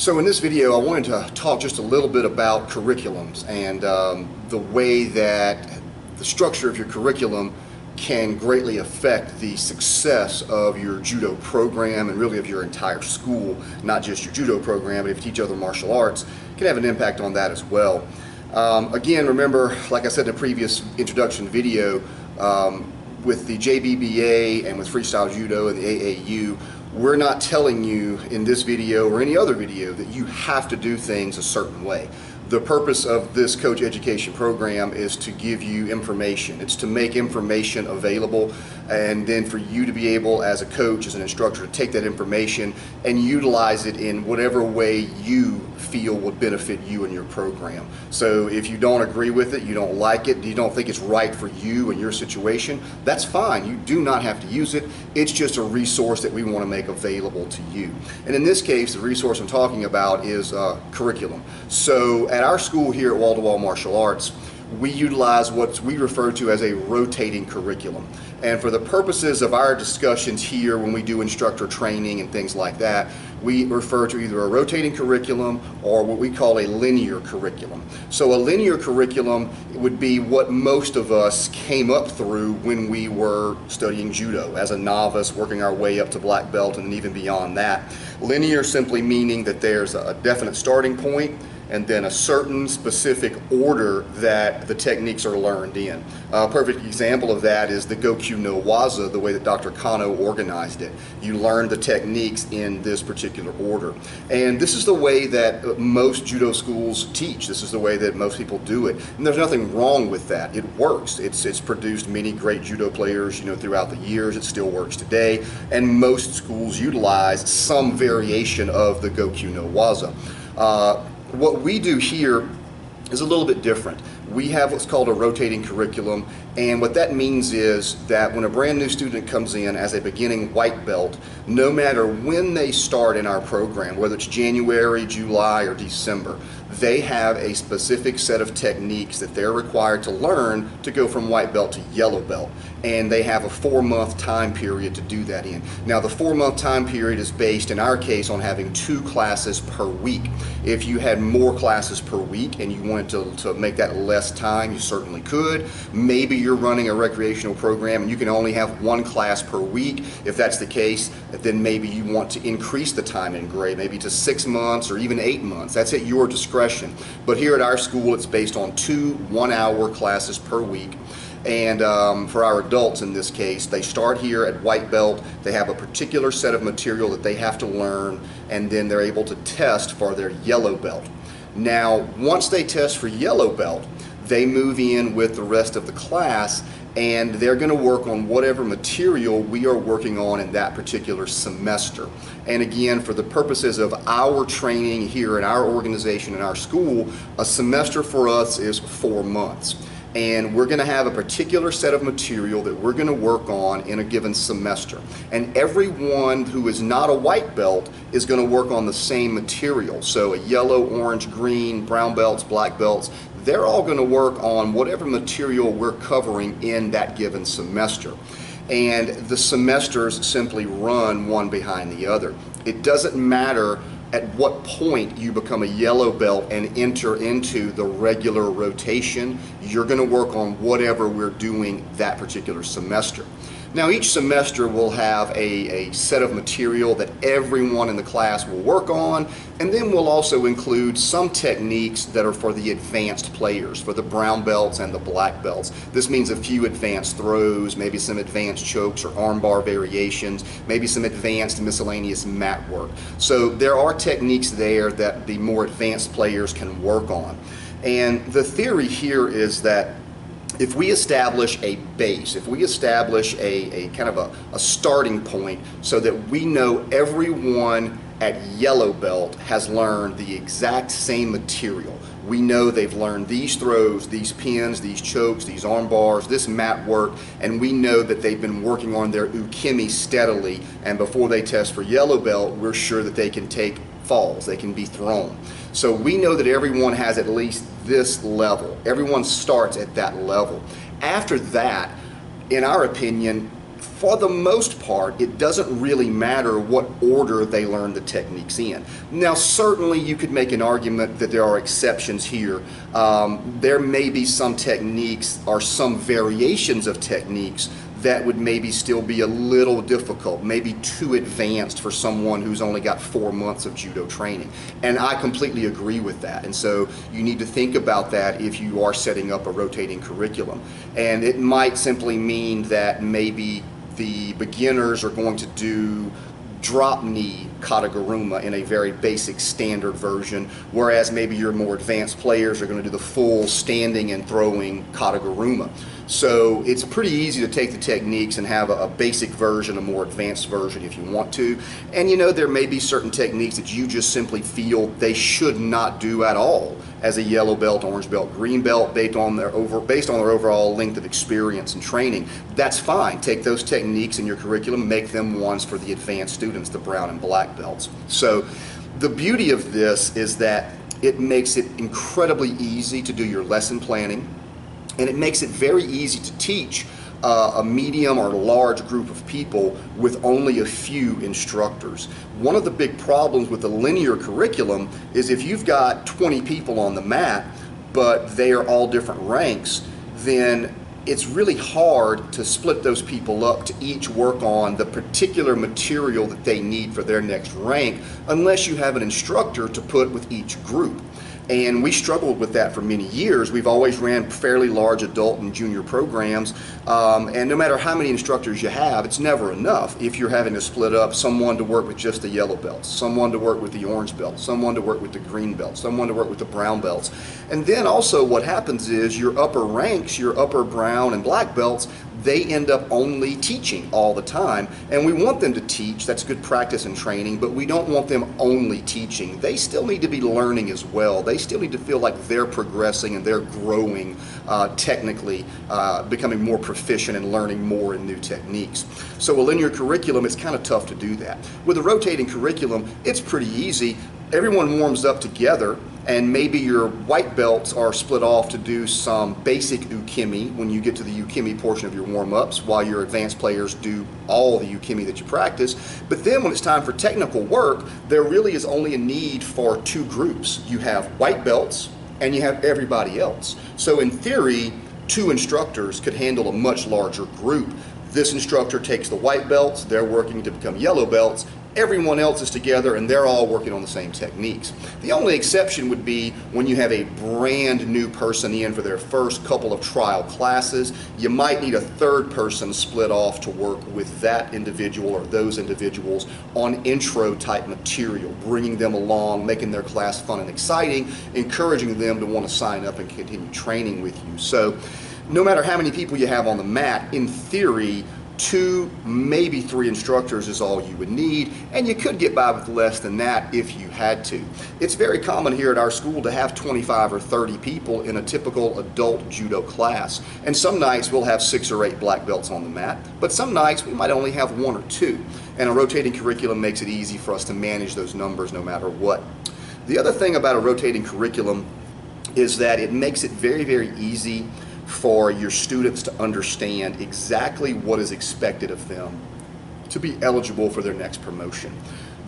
So in this video, I wanted to talk just a little bit about curriculums and the way that the structure of your curriculum can greatly affect the success of your judo program and really of your entire school, not just your judo program, but if you teach other martial arts, it can have an impact on that as well. Again, remember, like I said in the previous introduction video, with the JBBA and with freestyle judo and the AAU, we're not telling you in this video or any other video that you have to do things a certain way. The purpose of this coach education program is to give you information. It's to make information available, and then for you to be able, as a coach, as an instructor, to take that information and utilize it in whatever way you feel would benefit you and your program. So if you don't agree with it, you don't like it, you don't think it's right for you and your situation, that's fine. You do not have to use it. It's just a resource that we want to make available to you. And in this case, the resource I'm talking about is curriculum. So at our school here at Wall to Wall Martial Arts, we utilize what we refer to as a rotating curriculum. And for the purposes of our discussions here when we do instructor training and things like that, we refer to either a rotating curriculum or what we call a linear curriculum. So a linear curriculum would be what most of us came up through when we were studying judo as a novice, working our way up to black belt and even beyond that. Linear simply meaning that there's a definite starting point and then a certain specific order that the techniques are learned in. A perfect example of that is the Gokyu no Waza, the way that Dr. Kano organized it. You learn the techniques in this particular order. And this is the way that most judo schools teach. This is the way that most people do it. And there's nothing wrong with that. It works. It's produced many great judo players, throughout the years. It still works today. And most schools utilize some variation of the Gokyu no Waza. What we do here is a little bit different. We have what's called a rotating curriculum, and what that means is that when a brand new student comes in as a beginning white belt, no matter when they start in our program, whether it's January, July, or December, they have a specific set of techniques that they're required to learn to go from white belt to yellow belt. And they have a 4-month time period to do that in. Now the 4-month time period is based in our case on having 2 classes per week. If you had more classes per week and you wanted to make that less time, you certainly could. Maybe you're running a recreational program and you can only have 1 class per week. If that's the case, then maybe you want to increase the time in grade, maybe to 6 months or even 8 months. That's at your discretion. But here at our school, it's based on 2 one-hour classes per week. And for our adults in this case, they start here at white belt. They have a particular set of material that they have to learn, and then they're able to test for their yellow belt. Now, once they test for yellow belt, they move in with the rest of the class, and they're going to work on whatever material we are working on in that particular semester. And again, for the purposes of our training here in our organization, in our school, a semester for us is 4 months. And we're going to have a particular set of material that we're going to work on in a given semester. And everyone who is not a white belt is going to work on the same material. So a yellow, orange, green, brown belts, black belts, they're all going to work on whatever material we're covering in that given semester. And the semesters simply run one behind the other. It doesn't matter at what point you become a yellow belt and enter into the regular rotation. You're going to work on whatever we're doing that particular semester. Now each semester will have a set of material that everyone in the class will work on, and then we'll also include some techniques that are for the advanced players, for the brown belts and the black belts. This means a few advanced throws, maybe some advanced chokes or armbar variations, maybe some advanced miscellaneous mat work. So there are techniques there that the more advanced players can work on. And the theory here is that if we establish a base, if we establish a kind of a starting point so that we know everyone at yellow belt has learned the exact same material. We know they've learned these throws, these pins, these chokes, these arm bars, this mat work, and we know that they've been working on their ukemi steadily, and before they test for yellow belt, we're sure that they can take falls, they can be thrown. So we know that everyone has at least this level. Everyone starts at that level. After that, in our opinion, for the most part, it doesn't really matter what order they learn the techniques in. Now, certainly you could make an argument that there are exceptions here. There may be some techniques or some variations of techniques that would maybe still be a little difficult, maybe too advanced for someone who's only got 4 months of judo training. And I completely agree with that. And so you need to think about that if you are setting up a rotating curriculum. And it might simply mean that maybe the beginners are going to do drop knee kataguruma in a very basic standard version, whereas maybe your more advanced players are going to do the full standing and throwing kataguruma. So it's pretty easy to take the techniques and have a basic version, a more advanced version if you want to. And you know, there may be certain techniques that you just simply feel they should not do at all as a yellow belt, orange belt, green belt, based on their overall length of experience and training. That's fine. Take those techniques in your curriculum, make them ones for the advanced students, the brown and black belts. So the beauty of this is that it makes it incredibly easy to do your lesson planning, and it makes it very easy to teach a medium or large group of people with only a few instructors. One of the big problems with the linear curriculum is if you've got 20 people on the mat, but they are all different ranks, then it's really hard to split those people up to each work on the particular material that they need for their next rank, unless you have an instructor to put with each group. And we struggled with that for many years. We've always ran fairly large adult and junior programs, and no matter how many instructors you have, it's never enough if you're having to split up someone to work with just the yellow belts, someone to work with the orange belts, someone to work with the green belts, someone to work with the brown belts. And then also what happens is your upper ranks, your upper brown and black belts, they end up only teaching all the time. And we want them to teach, that's good practice and training, but we don't want them only teaching. They still need to be learning as well. They still need to feel like they're progressing and they're growing technically, becoming more proficient and learning more in new techniques. So a linear curriculum, it's kind of tough to do that. With a rotating curriculum, it's pretty easy. Everyone warms up together, and maybe your white belts are split off to do some basic ukemi when you get to the ukemi portion of your warm-ups, while your advanced players do all the ukemi that you practice. But then when it's time for technical work, there really is only a need for 2 groups. You have white belts and you have everybody else. So in theory, 2 instructors could handle a much larger group. This instructor takes the white belts, they're working to become yellow belts, everyone else is together and they're all working on the same techniques. The only exception would be when you have a brand new person in for their first couple of trial classes. You might need a 3rd person split off to work with that individual or those individuals on intro type material, bringing them along, making their class fun and exciting, encouraging them to want to sign up and continue training with you. So no matter how many people you have on the mat, in theory, 2, maybe 3 instructors is all you would need, and you could get by with less than that if you had to. It's very common here at our school to have 25 or 30 people in a typical adult judo class, and some nights we'll have 6 or 8 black belts on the mat, but some nights we might only have 1 or 2, and a rotating curriculum makes it easy for us to manage those numbers no matter what. The other thing about a rotating curriculum is that it makes it very, very easy for your students to understand exactly what is expected of them to be eligible for their next promotion.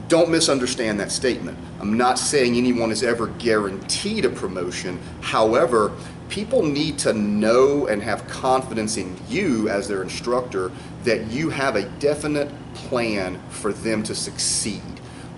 Don't misunderstand that statement. I'm not saying anyone is ever guaranteed a promotion. However, people need to know and have confidence in you as their instructor that you have a definite plan for them to succeed.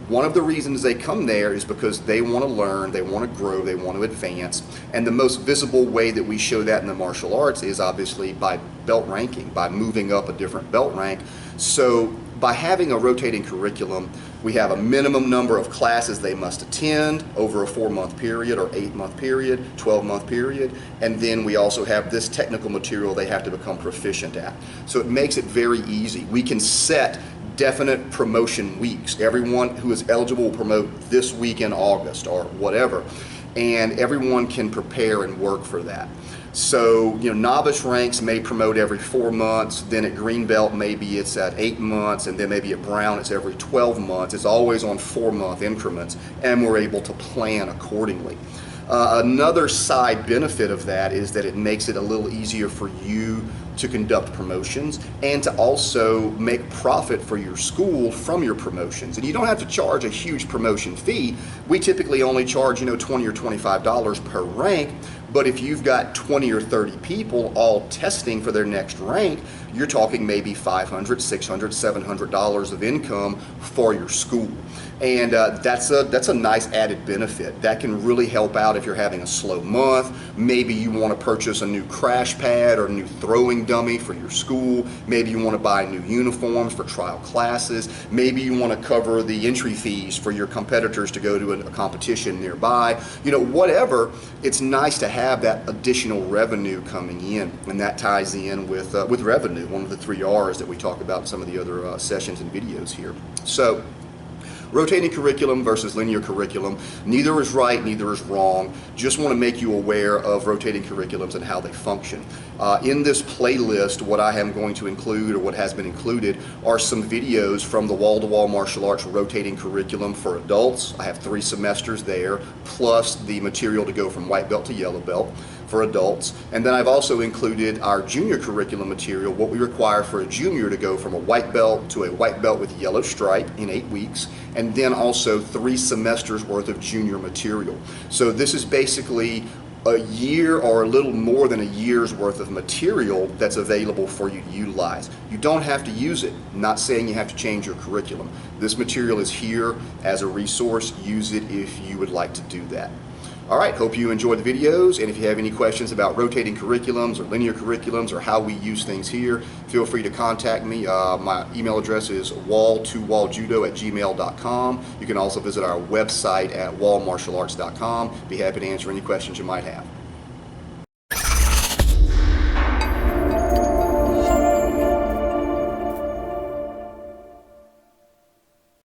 One of the reasons they come there is because they want to learn, they want to grow, they want to advance, and the most visible way that we show that in the martial arts is obviously by belt ranking, by moving up a different belt rank. So by having a rotating curriculum, we have a minimum number of classes they must attend over a 4-month period or 8-month period, 12-month period, and then we also have this technical material they have to become proficient at. So it makes it very easy. We can set definite promotion weeks. Everyone who is eligible will promote this week in August or whatever, and everyone can prepare and work for that. So, you know, novice ranks may promote every 4 months, then at green belt maybe it's at 8 months, and then maybe at brown it's every 12 months. It's always on 4-month increments, and we're able to plan accordingly. Another side benefit of that is that it makes it a little easier for you to conduct promotions and to also make profit for your school from your promotions. And you don't have to charge a huge promotion fee. We typically only charge, $20 or $25 per rank. But if you've got 20 or 30 people all testing for their next rank, you're talking maybe $500, $600, $700 of income for your school. And that's a nice added benefit. That can really help out if you're having a slow month. Maybe you want to purchase a new crash pad or a new throwing dummy for your school. Maybe you want to buy new uniforms for trial classes. Maybe you want to cover the entry fees for your competitors to go to a competition nearby. Whatever, it's nice to have that additional revenue coming in, and that ties in with revenue, one of the 3 R's that we talk about in some of the other sessions and videos here. So, rotating curriculum versus linear curriculum, neither is right, neither is wrong. Just want to make you aware of rotating curriculums and how they function. In this playlist, what I am going to include, or what has been included, are some videos from the Wall-to-Wall Martial Arts rotating curriculum for adults. I have 3 semesters there, plus the material to go from white belt to yellow belt for adults. And then I've also included our junior curriculum material, what we require for a junior to go from a white belt to a white belt with yellow stripe in 8 weeks, and then also 3 semesters worth of junior material. So this is basically a year or a little more than a year's worth of material that's available for you to utilize. You don't have to use it. I'm not saying you have to change your curriculum. This material is here as a resource. Use it if you would like to do that. All right, hope you enjoyed the videos, and if you have any questions about rotating curriculums or linear curriculums or how we use things here, feel free to contact me. My email address is wall2walljudo@gmail.com. You can also visit our website at wallmartialarts.com. Be happy to answer any questions you might have.